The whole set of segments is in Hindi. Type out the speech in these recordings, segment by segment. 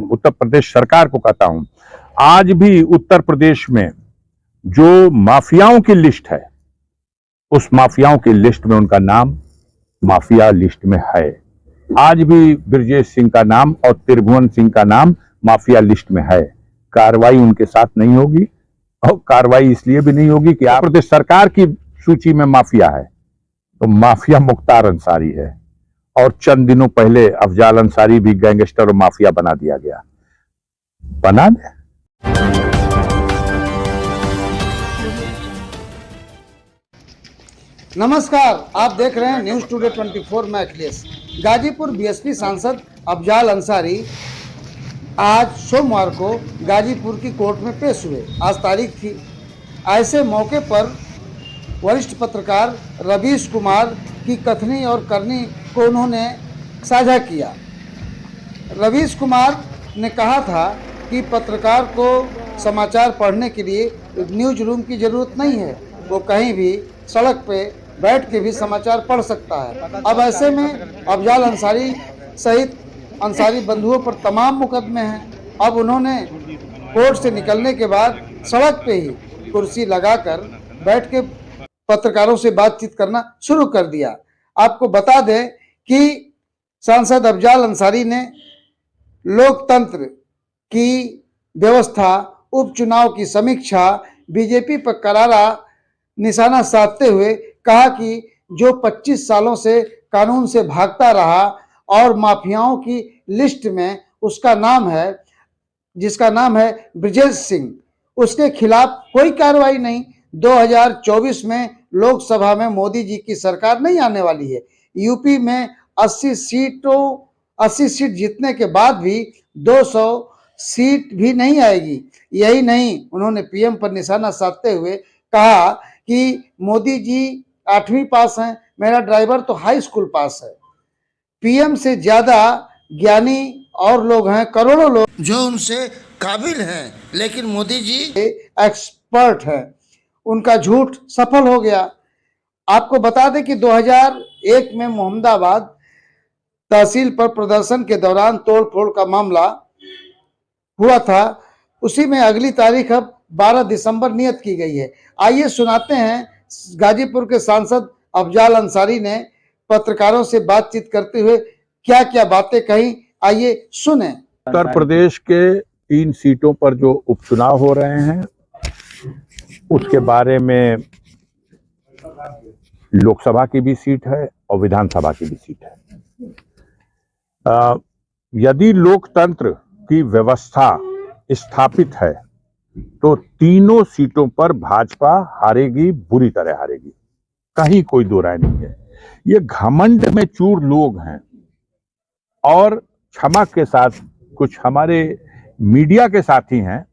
उत्तर प्रदेश सरकार को कहता हूं, आज भी उत्तर प्रदेश में जो माफियाओं की लिस्ट है, उस माफियाओं की लिस्ट में उनका नाम माफिया लिस्ट में है। आज भी ब्रजेश सिंह का नाम और त्रिभुवन सिंह का नाम माफिया लिस्ट में है। कार्रवाई उनके साथ नहीं होगी, और कार्रवाई इसलिए भी नहीं होगी कि आप प्रदेश सरकार की सूची में माफिया है, तो माफिया मुख्तार अंसारी है, और चंद दिनों पहले अफजाल अंसारी भी गैंगस्टर और माफिया बना दिया गया। बना दे। नमस्कार, आप देख रहे हैं न्यूज़ टुडे 24। मैं अखिलेश। गाजीपुर बीएसपी सांसद अफजाल अंसारी आज सोमवार को गाजीपुर की कोर्ट में पेश हुए। आज तारीख थी। ऐसे मौके पर वरिष्ठ पत्रकार रवीश कुमार की कथनी और करनी को उन्होंने साझा किया। रवीश कुमार ने कहा था कि पत्रकार को समाचार पढ़ने के लिए न्यूज रूम की ज़रूरत नहीं है, वो कहीं भी सड़क पे बैठ के भी समाचार पढ़ सकता है। अब ऐसे में अफजाल अंसारी सहित अंसारी बंधुओं पर तमाम मुकदमे हैं। अब उन्होंने कोर्ट से निकलने के बाद सड़क पे ही कुर्सी लगाकर बैठ के पत्रकारों से बातचीत करना शुरू कर दिया। आपको बता दें कि सांसद अफजाल अंसारी ने लोकतंत्र की व्यवस्था, उपचुनाव की समीक्षा, बीजेपी पर करारा निशाना साधते हुए कहा कि जो 25 सालों से कानून से भागता रहा और माफियाओं की लिस्ट में उसका नाम है, जिसका नाम है ब्रजेश सिंह, उसके खिलाफ कोई कार्रवाई नहीं। 2024 में लोकसभा में मोदी जी की सरकार नहीं आने वाली है। यूपी में 80 सीट जीतने के बाद भी 200 सीट भी नहीं आएगी। यही नहीं, उन्होंने पीएम पर निशाना साधते हुए कहा कि मोदी जी 8वीं पास हैं, मेरा ड्राइवर तो हाई स्कूल पास है। पीएम से ज्यादा ज्ञानी और लोग हैं, करोड़ों लोग जो उनसे काबिल हैं, लेकिन मोदी जी एक्सपर्ट हैं। उनका झूठ सफल हो गया। आपको बता दें कि 2001 में मोहम्मदाबाद तहसील पर प्रदर्शन के दौरान तोड़फोड़ का मामला हुआ था। उसी में अगली तारीख अब 12 दिसंबर नियत की गई है। आइए सुनाते हैं गाजीपुर के सांसद अफजाल अंसारी ने पत्रकारों से बातचीत करते हुए क्या क्या बातें कही। आइए सुने। उत्तर प्रदेश के 3 सीटों पर जो उपचुनाव हो रहे हैं, उसके बारे में लोकसभा की भी सीट है और विधानसभा की भी सीट है। यदि लोकतंत्र की व्यवस्था स्थापित है तो तीनों सीटों पर भाजपा हारेगी, बुरी तरह हारेगी, कहीं कोई दो राय नहीं है। ये घमंड में चूर लोग हैं, और क्षमा के साथ कुछ हमारे मीडिया के साथी हैं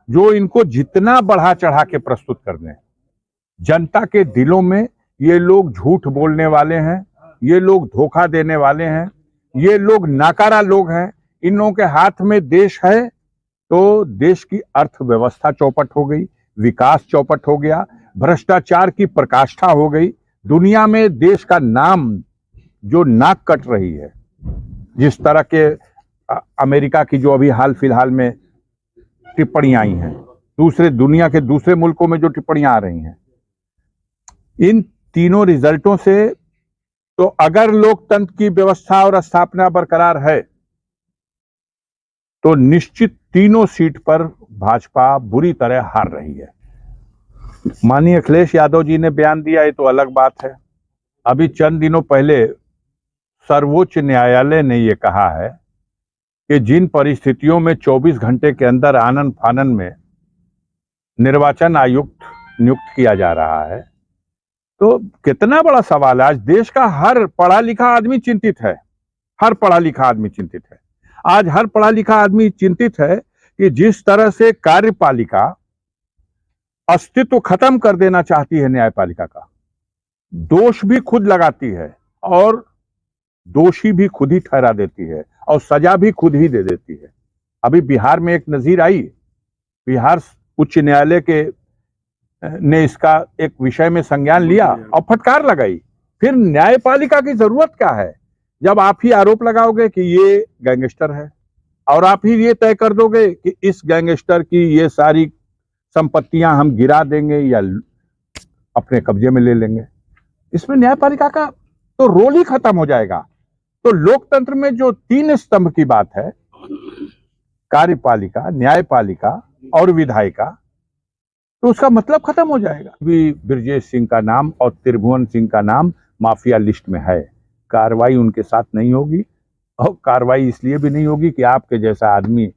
जो इनको जितना बढ़ा चढ़ा के प्रस्तुत कर दें। जनता के दिलों में ये लोग झूठ बोलने वाले हैं, ये लोग धोखा देने वाले हैं, ये लोग नाकारा लोग हैं। इन लोगों के हाथ में देश है तो देश की अर्थव्यवस्था चौपट हो गई, विकास चौपट हो गया, भ्रष्टाचार की प्रकाष्ठा हो गई। दुनिया में देश का नाम जो नाक कट रही है, जिस तरह के अमेरिका की जो अभी हाल फिलहाल में टिप्पणियां आई हैं, दूसरे दुनिया के दूसरे मुल्कों में जो टिप्पणियां आ रही हैं, इन तीनों रिजल्टों से तो अगर लोकतंत्र की व्यवस्था और स्थापना बरकरार है तो निश्चित तीनों सीट पर भाजपा बुरी तरह हार रही है। माननीय अखिलेश यादव जी ने बयान दिया, ये तो अलग बात है। अभी चंद दिनों पहले सर्वोच्च न्यायालय ने यह कहा है कि जिन परिस्थितियों में 24 घंटे के अंदर आनन फानन में निर्वाचन आयुक्त नियुक्त किया जा रहा है, तो कितना बड़ा सवाल है। आज देश का हर पढ़ा लिखा आदमी चिंतित है, हर पढ़ा लिखा आदमी चिंतित है। आज हर पढ़ा लिखा आदमी चिंतित है कि जिस तरह से कार्यपालिका अस्तित्व खत्म कर देना चाहती है, न्यायपालिका का दोष भी खुद लगाती है और दोषी भी खुद ही ठहरा देती है और सजा भी खुद ही दे देती है। अभी बिहार में एक नजीर आई, बिहार उच्च न्यायालय के ने इसका एक विषय में संज्ञान लिया और फटकार लगाई। फिर न्यायपालिका की जरूरत क्या है जब आप ही आरोप लगाओगे कि ये गैंगस्टर है, और आप ही ये तय कर दोगे कि इस गैंगस्टर की ये सारी संपत्तियां हम गिरा देंगे या अपने कब्जे में ले लेंगे। इसमें न्यायपालिका का तो रोल ही खत्म हो जाएगा। तो लोकतंत्र में जो 3 स्तंभ की बात है, कार्यपालिका, न्यायपालिका और विधायिका, तो उसका मतलब खत्म हो जाएगा। भी ब्रजेश सिंह का नाम और त्रिभुवन सिंह का नाम माफिया लिस्ट में है। कार्रवाई उनके साथ नहीं होगी, और कार्रवाई इसलिए भी नहीं होगी कि आपके जैसा आदमी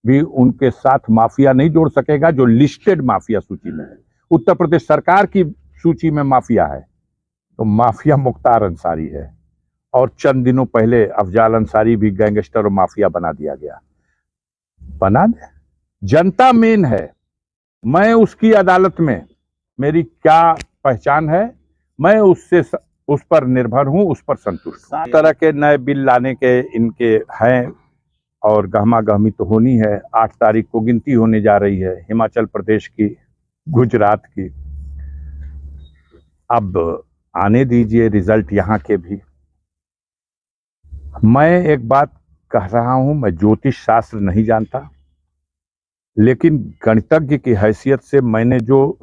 भी उनके साथ माफिया नहीं जोड़ सकेगा जो लिस्टेड माफिया सूची में है। उत्तर प्रदेश सरकार की सूची में माफिया है, तो माफिया मुख्तार अंसारी है, और चंद दिनों पहले अफजाल अंसारी भी गैंगस्टर और माफिया बना दिया गया। बना दे, जनता मेन है। मैं उसकी अदालत में मेरी क्या पहचान है, मैं उस पर निर्भर हूं, उस पर संतुष्ट हूं। तरह के नए बिल लाने के इनके हैं, और गहमा गहमी तो होनी है। 8 तारीख को गिनती होने जा रही है, हिमाचल प्रदेश की, गुजरात की। अब आने दीजिए रिजल्ट यहाँ के भी। मैं एक बात कह रहा हूं, मैं ज्योतिष शास्त्र नहीं जानता, लेकिन गणितज्ञ की हैसियत से मैंने जो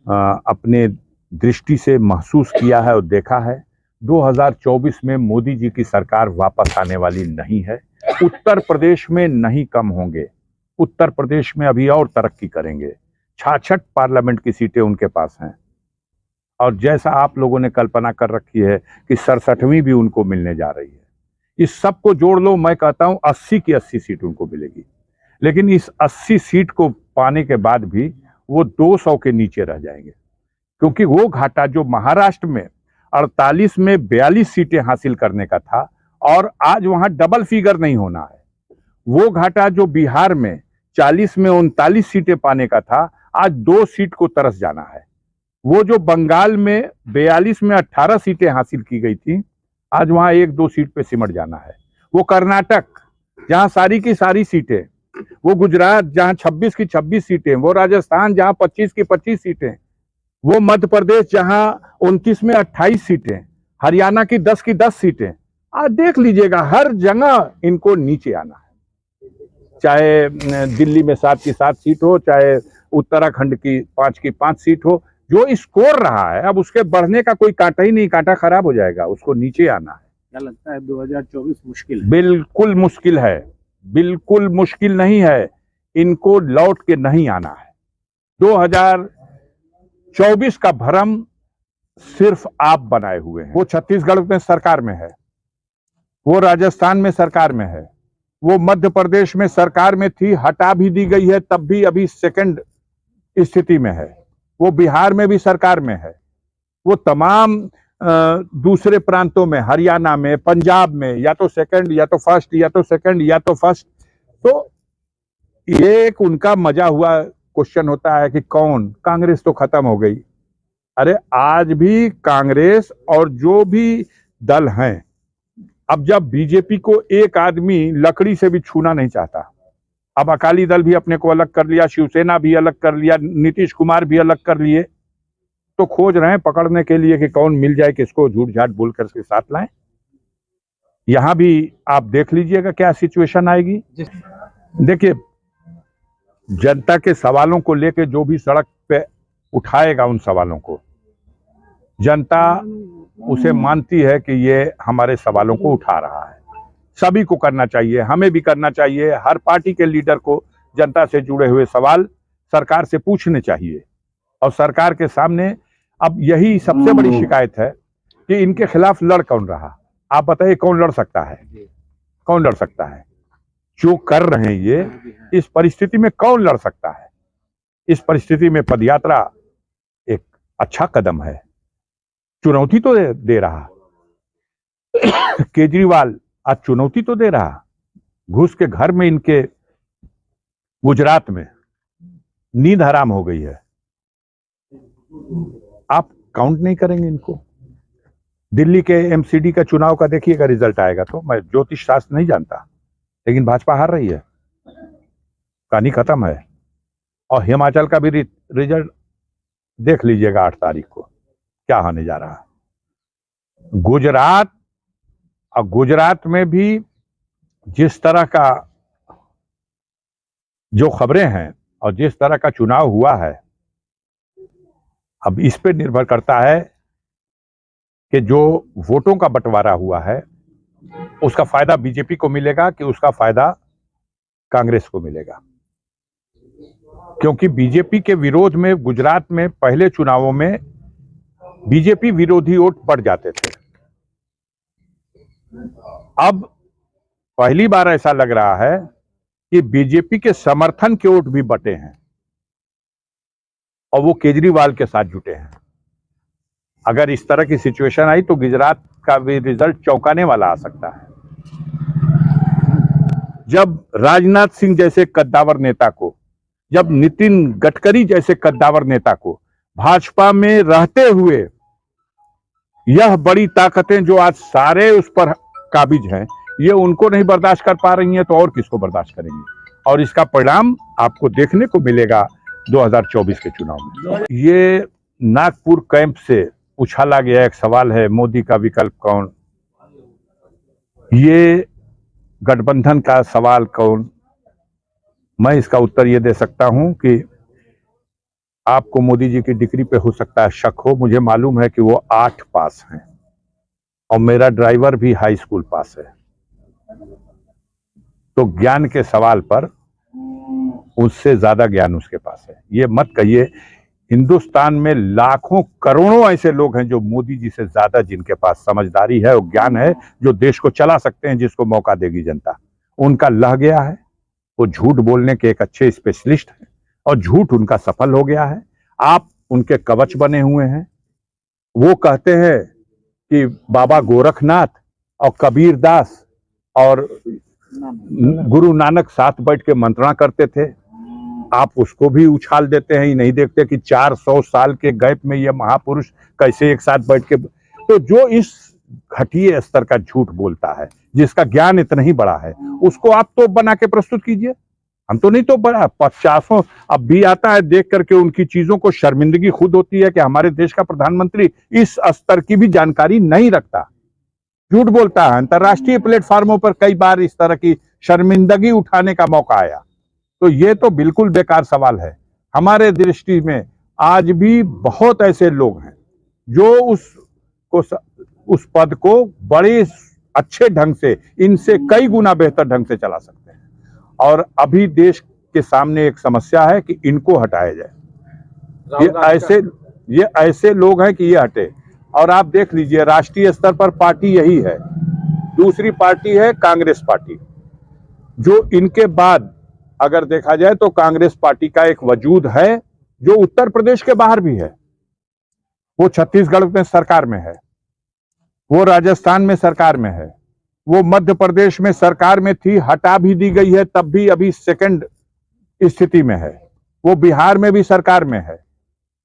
अपने दृष्टि से महसूस किया है और देखा है, 2024 में मोदी जी की सरकार वापस आने वाली नहीं है। उत्तर प्रदेश में नहीं कम होंगे, उत्तर प्रदेश में अभी और तरक्की करेंगे। 66 पार्लियामेंट की सीटें उनके पास हैं, और जैसा आप लोगों ने कल्पना कर रखी है कि 67वीं भी उनको मिलने जा रही है, इस सब को जोड़ लो, मैं कहता हूं 80 की 80 सीट उनको मिलेगी। लेकिन इस 80 सीट को पाने के बाद भी वो 200 के नीचे रह जाएंगे, क्योंकि वो घाटा जो महाराष्ट्र में 48 में 42 सीटें हासिल करने का था, और आज वहां डबल फिगर नहीं होना है, वो घाटा जो बिहार में 40 में 39 सीटें पाने का था, आज 2 सीट को तरस जाना है। वो जो बंगाल में 42 में 18 सीटें हासिल की गई थी, आज वहां 1-2 सीट पे सिमट जाना है। वो कर्नाटक जहां सारी की सारी सीटें, वो गुजरात जहां 26 की 26 सीटें, वो राजस्थान जहां 25 की 25 सीटें, वो मध्य प्रदेश जहां 29 में 28 सीटें, हरियाणा की 10 सीटें, आज देख लीजिएगा हर जगह इनको नीचे आना है। चाहे दिल्ली में 7 की 7 सीट हो, चाहे उत्तराखंड की 5 की 5 सीट हो, जो स्कोर रहा है अब उसके बढ़ने का कोई कांटा ही नहीं, कांटा खराब हो जाएगा, उसको नीचे आना है। क्या लगता है 2024 मुश्किल है? बिल्कुल मुश्किल है, बिल्कुल मुश्किल नहीं है, इनको लौट के नहीं आना है। 2024 का भ्रम सिर्फ आप बनाए हुए हैं। वो छत्तीसगढ़ में सरकार में है, वो राजस्थान में सरकार में है, वो मध्य प्रदेश में सरकार में थी, हटा भी दी गई है, तब भी अभी सेकंड स्थिति में है, वो बिहार में भी सरकार में है, वो तमाम दूसरे प्रांतों में, हरियाणा में, पंजाब में, या तो सेकंड या तो फर्स्ट, या तो सेकंड या तो फर्स्ट। तो ये एक उनका मजा हुआ क्वेश्चन होता है कि कौन, कांग्रेस तो खत्म हो गई। अरे आज भी कांग्रेस और जो भी दल हैं, अब जब बीजेपी को एक आदमी लकड़ी से भी छूना नहीं चाहता, अब अकाली दल भी अपने को अलग कर लिया, शिवसेना भी अलग कर लिया, नीतीश कुमार भी अलग कर लिए, तो खोज रहे हैं पकड़ने के लिए कि कौन मिल जाए, किसको झूठ झाट बोल कर के साथ लाएं। यहां भी आप देख लीजिएगा क्या सिचुएशन आएगी। देखिए, जनता के सवालों को लेकर जो भी सड़क पे उठाएगा, उन सवालों को जनता उसे मानती है कि ये हमारे सवालों को उठा रहा है। सभी को करना चाहिए, हमें भी करना चाहिए। हर पार्टी के लीडर को जनता से जुड़े हुए सवाल सरकार से पूछने चाहिए, और सरकार के सामने अब यही सबसे बड़ी शिकायत है कि इनके खिलाफ लड़ कौन रहा। आप बताइए कौन लड़ सकता है, कौन लड़ सकता है? जो कर रहे हैं ये, इस परिस्थिति में कौन लड़ सकता है? इस परिस्थिति में पदयात्रा एक अच्छा कदम है, चुनौती तो दे रहा। केजरीवाल आज चुनौती तो दे रहा, घुस के घर में इनके गुजरात में नींद हराम हो गई है। आप काउंट नहीं करेंगे इनको। दिल्ली के एमसीडी का चुनाव का देखिएगा रिजल्ट आएगा, तो मैं ज्योतिष शास्त्र नहीं जानता, लेकिन भाजपा हार रही है, कहानी खत्म है। और हिमाचल का भी रिजल्ट देख लीजिएगा 8 तारीख को क्या होने जा रहा है। गुजरात में भी जिस तरह का जो खबरें हैं और जिस तरह का चुनाव हुआ है, अब इस पे निर्भर करता है कि जो वोटों का बंटवारा हुआ है उसका फायदा बीजेपी को मिलेगा कि उसका फायदा कांग्रेस को मिलेगा। क्योंकि बीजेपी के विरोध में गुजरात में पहले चुनावों में बीजेपी विरोधी वोट बढ़ जाते थे। अब पहली बार ऐसा लग रहा है कि बीजेपी के समर्थन के वोट भी बटे हैं और वो केजरीवाल के साथ जुटे हैं। अगर इस तरह की सिचुएशन आई तो गुजरात का भी रिजल्ट चौंकाने वाला आ सकता है। जब राजनाथ सिंह जैसे कद्दावर नेता को, जब नितिन गडकरी जैसे कद्दावर नेता को भाजपा में रहते हुए यह बड़ी ताकतें जो आज सारे उस पर काबिज हैं, ये उनको नहीं बर्दाश्त कर पा रही हैं तो और किसको बर्दाश्त करेंगे। और इसका परिणाम आपको देखने को मिलेगा 2024 के चुनाव में। ये नागपुर कैंप से उछाला गया एक सवाल है, मोदी का विकल्प कौन, ये गठबंधन का सवाल कौन। मैं इसका उत्तर ये दे सकता हूं कि आपको मोदी जी की डिग्री पे हो सकता है शक हो, मुझे मालूम है कि वो 8 पास हैं और मेरा ड्राइवर भी हाई स्कूल पास है। तो ज्ञान के सवाल पर उससे ज्यादा ज्ञान उसके पास है। ये मत कहिए, हिंदुस्तान में लाखों करोड़ों ऐसे लोग हैं जो मोदी जी से ज्यादा जिनके पास समझदारी है और ज्ञान है, जो देश को चला सकते हैं जिसको मौका देगी जनता। उनका लह गया है, वो झूठ बोलने के एक अच्छे स्पेशलिस्ट हैं और झूठ उनका सफल हो गया है। आप उनके कवच बने हुए हैं। वो कहते हैं कि बाबा गोरखनाथ और कबीर दास और गुरु नानक साथ बैठ के मंत्रणा करते थे, आप उसको भी उछाल देते हैं। ये नहीं देखते कि 400 साल के गैप में ये महापुरुष कैसे एक साथ बैठ के। तो जो इस घटिया स्तर का झूठ बोलता है, जिसका ज्ञान इतना ही बड़ा है, उसको आप तो बना के प्रस्तुत कीजिए। हम तो नहीं तो बड़ा 50 अब भी आता है देख करके उनकी चीजों को शर्मिंदगी खुद होती है कि हमारे देश का प्रधानमंत्री इस स्तर की भी जानकारी नहीं रखता, झूठ बोलता है। अंतर्राष्ट्रीय प्लेटफॉर्मों पर कई बार इस तरह की शर्मिंदगी उठाने का मौका आया। तो ये तो बिल्कुल बेकार सवाल है। हमारे दृष्टि में आज भी बहुत ऐसे लोग हैं जो उस पद को बड़े अच्छे ढंग से, इनसे कई गुना बेहतर ढंग से चला सकते हैं। और अभी देश के सामने एक समस्या है कि इनको हटाया जाए। ये ऐसे लोग हैं कि ये हटे। और आप देख लीजिए, राष्ट्रीय स्तर पर पार्टी यही है, दूसरी पार्टी है कांग्रेस पार्टी। जो इनके बाद अगर देखा जाए तो कांग्रेस पार्टी का एक वजूद है जो उत्तर प्रदेश के बाहर भी है। वो छत्तीसगढ़ में सरकार में है, वो राजस्थान में सरकार में है, वो मध्य प्रदेश में सरकार में थी, हटा भी दी गई है, तब भी अभी सेकंड स्थिति में है। वो बिहार में भी सरकार में है।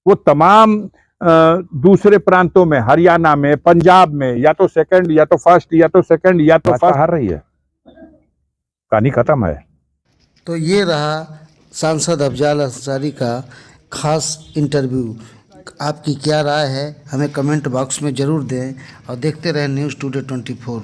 वो तमाम दूसरे प्रांतों में, हरियाणा में, पंजाब में या तो सेकंड या तो फर्स्ट या तो सेकंड या तो फर्स्ट हार रही है। कहानी खत्म है। तो ये रहा सांसद अफजाल अंसारी का खास इंटरव्यू। आपकी क्या राय है हमें कमेंट बॉक्स में ज़रूर दें और देखते रहें न्यूज़ टुडे 24।